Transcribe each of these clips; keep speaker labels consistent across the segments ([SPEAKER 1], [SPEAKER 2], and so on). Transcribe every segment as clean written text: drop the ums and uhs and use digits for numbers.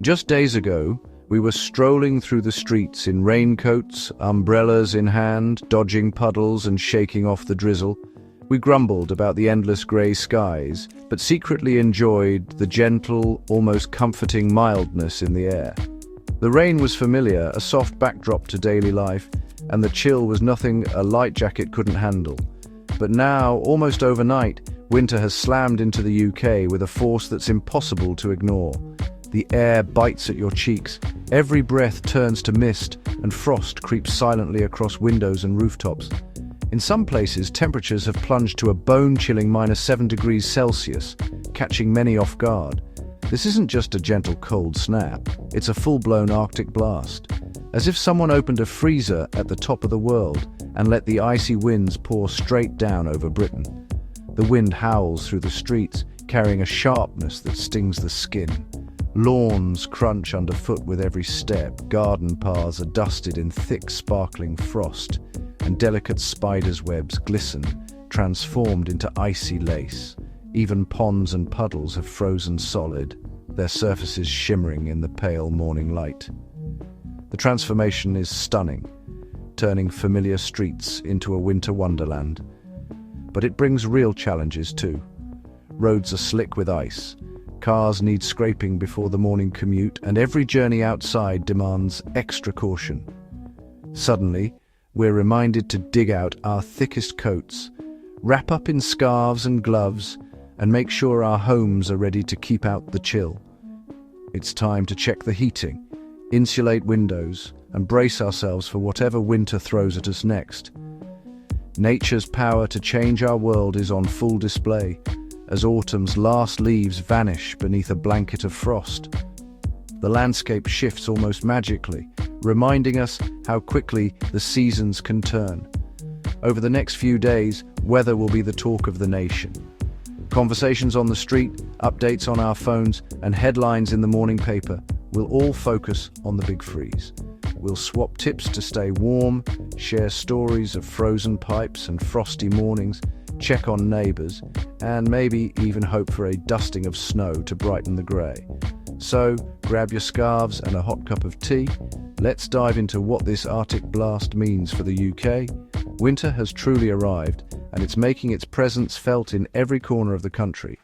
[SPEAKER 1] Just days ago, we were strolling through the streets in raincoats, umbrellas in hand, dodging puddles and shaking off the drizzle. We grumbled about the endless grey skies, but secretly enjoyed the gentle, almost comforting mildness in the air. The rain was familiar, a soft backdrop to daily life, and the chill was nothing a light jacket couldn't handle. But now, almost overnight, winter has slammed into the UK with a force that's impossible to ignore. The air bites at your cheeks, every breath turns to mist, and frost creeps silently across windows and rooftops. In some places, temperatures have plunged to a bone-chilling -7 degrees Celsius, catching many off guard. This isn't just a gentle cold snap, it's a full-blown Arctic blast. As if someone opened a freezer at the top of the world and let the icy winds pour straight down over Britain. The wind howls through the streets, carrying a sharpness that stings the skin. Lawns crunch underfoot with every step, garden paths are dusted in thick, sparkling frost, and delicate spiders' webs glisten, transformed into icy lace. Even ponds and puddles have frozen solid, their surfaces shimmering in the pale morning light. The transformation is stunning, turning familiar streets into a winter wonderland. But it brings real challenges too. Roads are slick with ice, cars need scraping before the morning commute, and every journey outside demands extra caution. Suddenly, we're reminded to dig out our thickest coats, wrap up in scarves and gloves, and make sure our homes are ready to keep out the chill. It's time to check the heating, insulate windows, and brace ourselves for whatever winter throws at us next. Nature's power to change our world is on full display, as autumn's last leaves vanish beneath a blanket of frost. The landscape shifts almost magically, reminding us how quickly the seasons can turn. Over the next few days, weather will be the talk of the nation. Conversations on the street, updates on our phones, and headlines in the morning paper will all focus on the big freeze. We'll swap tips to stay warm, share stories of frozen pipes and frosty mornings, check on neighbours, and maybe even hope for a dusting of snow to brighten the grey. So, grab your scarves and a hot cup of tea. Let's dive into what this Arctic blast means for the UK. Winter has truly arrived, and it's making its presence felt in every corner of the country.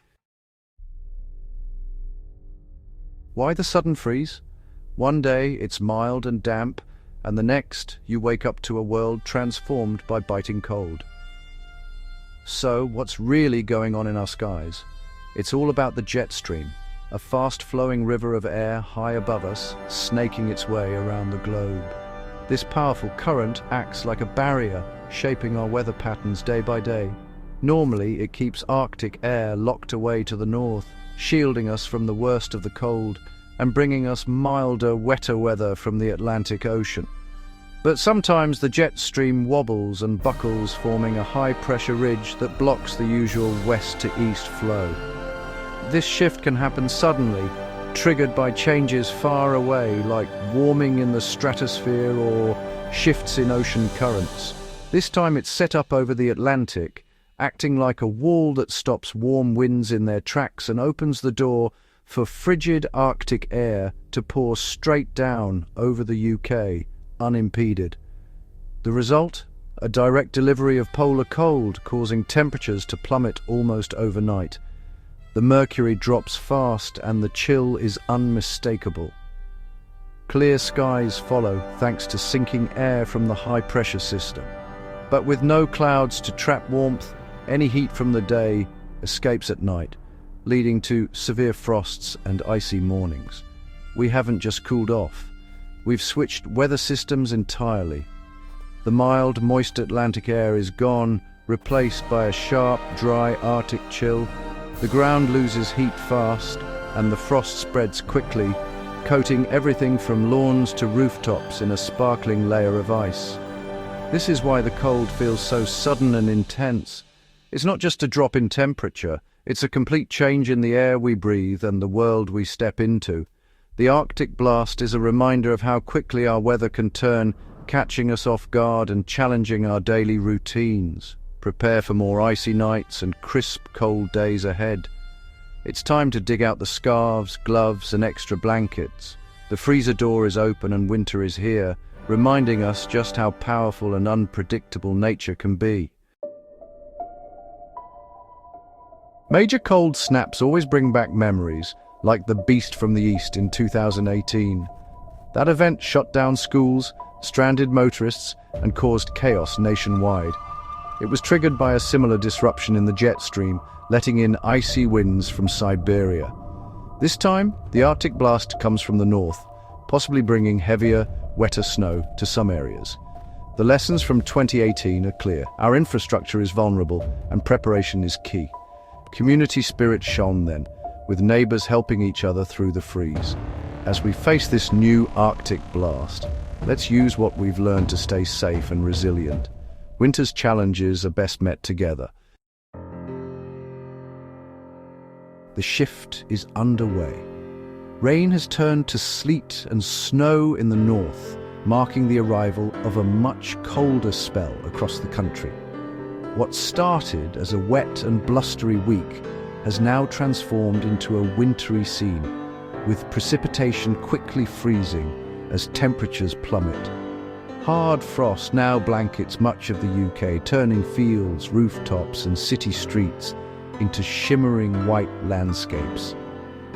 [SPEAKER 1] Why the sudden freeze? One day it's mild and damp, and the next you wake up to a world transformed by biting cold. So, what's really going on in our skies? It's all about the jet stream, a fast-flowing river of air high above us, snaking its way around the globe. This powerful current acts like a barrier, shaping our weather patterns day by day. Normally, it keeps Arctic air locked away to the north, shielding us from the worst of the cold and bringing us milder, wetter weather from the Atlantic Ocean. But sometimes the jet stream wobbles and buckles, forming a high-pressure ridge that blocks the usual west to east flow. This shift can happen suddenly, triggered by changes far away, like warming in the stratosphere or shifts in ocean currents. This time it's set up over the Atlantic, acting like a wall that stops warm winds in their tracks and opens the door for frigid Arctic air to pour straight down over the UK, unimpeded. The result? A direct delivery of polar cold, causing temperatures to plummet almost overnight. The mercury drops fast and the chill is unmistakable. Clear skies follow thanks to sinking air from the high-pressure system. But with no clouds to trap warmth, any heat from the day escapes at night, leading to severe frosts and icy mornings. We haven't just cooled off. We've switched weather systems entirely. The mild, moist Atlantic air is gone, replaced by a sharp, dry Arctic chill. The ground loses heat fast, and the frost spreads quickly, coating everything from lawns to rooftops in a sparkling layer of ice. This is why the cold feels so sudden and intense. It's not just a drop in temperature, it's a complete change in the air we breathe and the world we step into. The Arctic blast is a reminder of how quickly our weather can turn, catching us off guard and challenging our daily routines. Prepare for more icy nights and crisp, cold days ahead. It's time to dig out the scarves, gloves, and extra blankets. The freezer door is open and winter is here, reminding us just how powerful and unpredictable nature can be. Major cold snaps always bring back memories, like the Beast from the East in 2018. That event shut down schools, stranded motorists, and caused chaos nationwide. It was triggered by a similar disruption in the jet stream, letting in icy winds from Siberia. This time, the Arctic blast comes from the north, possibly bringing heavier, wetter snow to some areas. The lessons from 2018 are clear. Our infrastructure is vulnerable, and preparation is key. Community spirit shone then, with neighbors helping each other through the freeze. As we face this new Arctic blast, let's use what we've learned to stay safe and resilient. Winter's challenges are best met together. The shift is underway. Rain has turned to sleet and snow in the north, marking the arrival of a much colder spell across the country. What started as a wet and blustery week has now transformed into a wintry scene, with precipitation quickly freezing as temperatures plummet. Hard frost now blankets much of the UK, turning fields, rooftops, and city streets into shimmering white landscapes.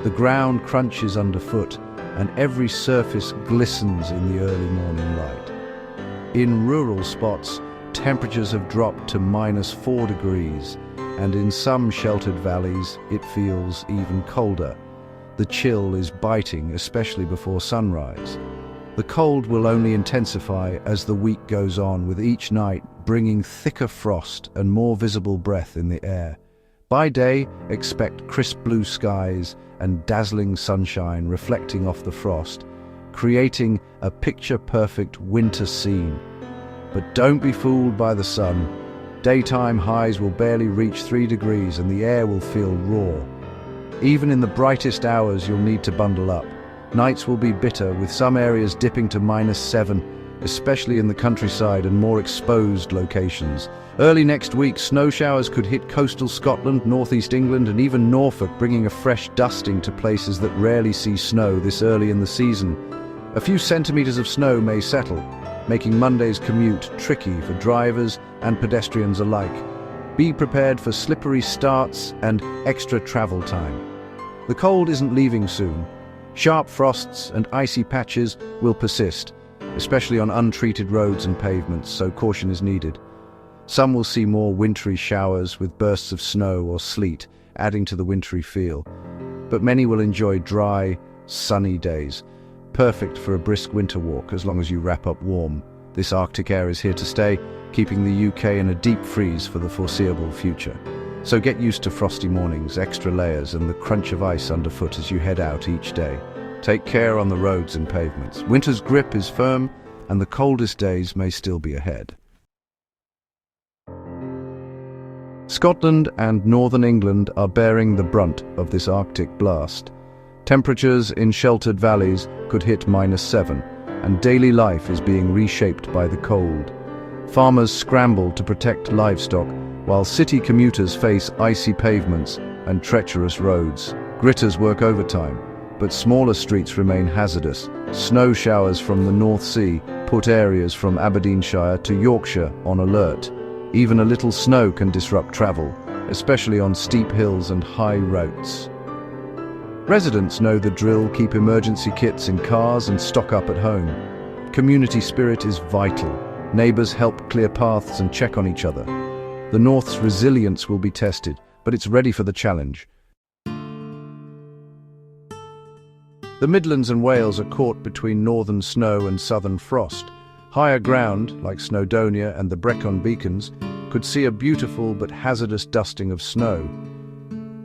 [SPEAKER 1] The ground crunches underfoot, and every surface glistens in the early morning light. In rural spots, temperatures have dropped to -4 degrees, and in some sheltered valleys, it feels even colder. The chill is biting, especially before sunrise. The cold will only intensify as the week goes on, with each night bringing thicker frost and more visible breath in the air. By day, expect crisp blue skies and dazzling sunshine reflecting off the frost, creating a picture-perfect winter scene. But don't be fooled by the sun. Daytime highs will barely reach 3 degrees and the air will feel raw. Even in the brightest hours, you'll need to bundle up. Nights will be bitter, with some areas dipping to -7, especially in the countryside and more exposed locations. Early next week, snow showers could hit coastal Scotland, northeast England, and even Norfolk, bringing a fresh dusting to places that rarely see snow this early in the season. A few centimeters of snow may settle, making Monday's commute tricky for drivers and pedestrians alike. Be prepared for slippery starts and extra travel time. The cold isn't leaving soon. Sharp frosts and icy patches will persist, especially on untreated roads and pavements, so caution is needed. Some will see more wintry showers with bursts of snow or sleet, adding to the wintry feel. But many will enjoy dry, sunny days, perfect for a brisk winter walk as long as you wrap up warm. This Arctic air is here to stay, keeping the UK in a deep freeze for the foreseeable future. So get used to frosty mornings, extra layers, and the crunch of ice underfoot as you head out each day. Take care on the roads and pavements. Winter's grip is firm, and the coldest days may still be ahead. Scotland and northern England are bearing the brunt of this Arctic blast. Temperatures in sheltered valleys could hit -7, and daily life is being reshaped by the cold. Farmers scramble to protect livestock, while city commuters face icy pavements and treacherous roads. Gritters work overtime, but smaller streets remain hazardous. Snow showers from the North Sea put areas from Aberdeenshire to Yorkshire on alert. Even a little snow can disrupt travel, especially on steep hills and high routes. Residents know the drill: keep emergency kits in cars and stock up at home. Community spirit is vital. Neighbors help clear paths and check on each other. The North's resilience will be tested, but it's ready for the challenge. The Midlands and Wales are caught between northern snow and southern frost. Higher ground, like Snowdonia and the Brecon Beacons, could see a beautiful but hazardous dusting of snow.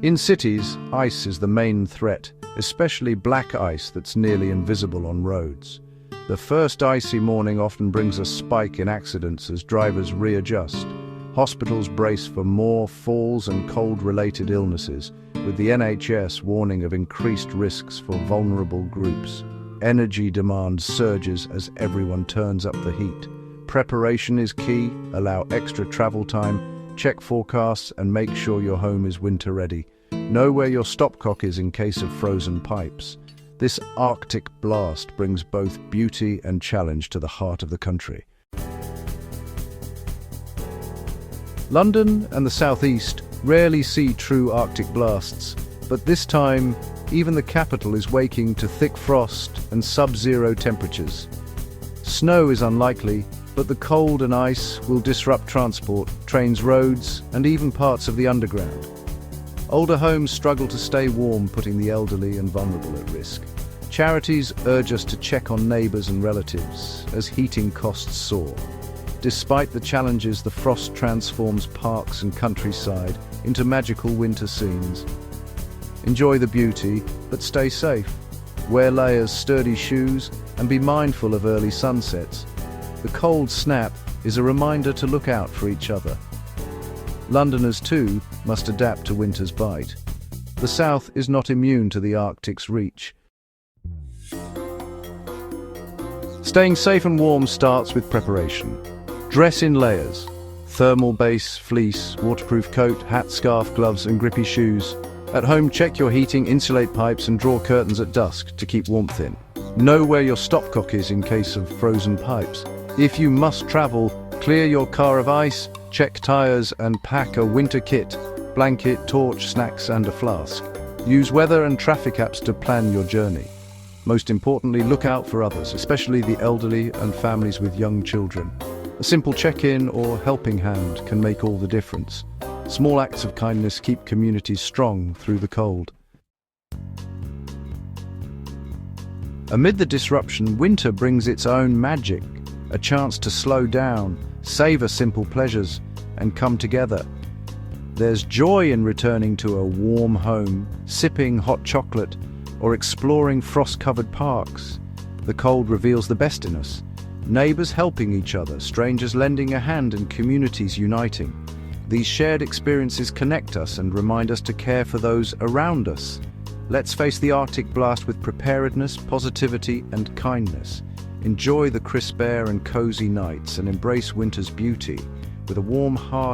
[SPEAKER 1] In cities, ice is the main threat, especially black ice that's nearly invisible on roads. The first icy morning often brings a spike in accidents as drivers readjust. Hospitals brace for more falls and cold-related illnesses, with the NHS warning of increased risks for vulnerable groups. Energy demand surges as everyone turns up the heat. Preparation is key. Allow extra travel time, check forecasts, and make sure your home is winter ready. Know where your stopcock is in case of frozen pipes. This Arctic blast brings both beauty and challenge to the heart of the country. London and the southeast rarely see true Arctic blasts, but this time, even the capital is waking to thick frost and sub-zero temperatures. Snow is unlikely, but the cold and ice will disrupt transport, trains, roads, and even parts of the underground. Older homes struggle to stay warm, putting the elderly and vulnerable at risk. Charities urge us to check on neighbors and relatives as heating costs soar. Despite the challenges, the frost transforms parks and countryside into magical winter scenes. Enjoy the beauty, but stay safe. Wear layers, sturdy shoes, and be mindful of early sunsets. The cold snap is a reminder to look out for each other. Londoners, too, must adapt to winter's bite. The south is not immune to the Arctic's reach. Staying safe and warm starts with preparation. Dress in layers: thermal base, fleece, waterproof coat, hat, scarf, gloves, and grippy shoes. At home, check your heating, insulate pipes, and draw curtains at dusk to keep warmth in. Know where your stopcock is in case of frozen pipes. If you must travel, clear your car of ice, check tires, and pack a winter kit: blanket, torch, snacks, and a flask. Use weather and traffic apps to plan your journey. Most importantly, look out for others, especially the elderly and families with young children. A simple check-in or helping hand can make all the difference. Small acts of kindness keep communities strong through the cold. Amid the disruption, winter brings its own magic, a chance to slow down, savor simple pleasures, and come together. There's joy in returning to a warm home, sipping hot chocolate, or exploring frost-covered parks. The cold reveals the best in us. Neighbors helping each other, strangers lending a hand, and communities uniting. These shared experiences connect us and remind us to care for those around us. Let's face the Arctic blast with preparedness, positivity, and kindness. Enjoy the crisp air and cozy nights and embrace winter's beauty with a warm heart.